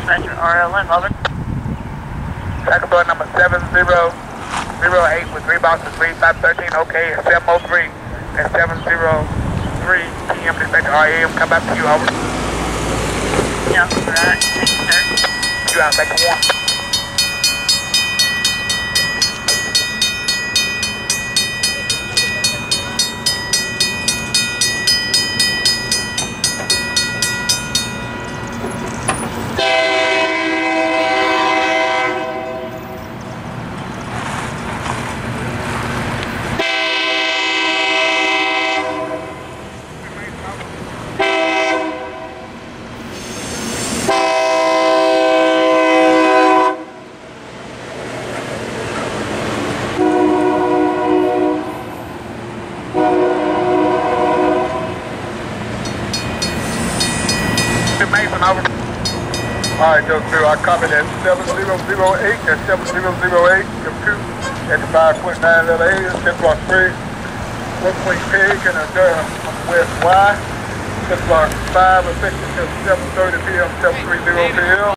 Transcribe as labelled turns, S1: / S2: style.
S1: Dispatcher RLM, over.
S2: Second floor number 7008 with 3 boxes, 3513, okay, at 703 at 703 p.m. Dispatcher RAM, come back to you, over.
S1: Yeah, right, thank you, sir.
S2: You out, second one. Alright, Joe Crew, I copy that 7008 at 7008, compute at 5.9 LA, 10 block 3, 1 peg and a west Y, 10 block 5 effective till 7:30 p.m., 7:30 p.m.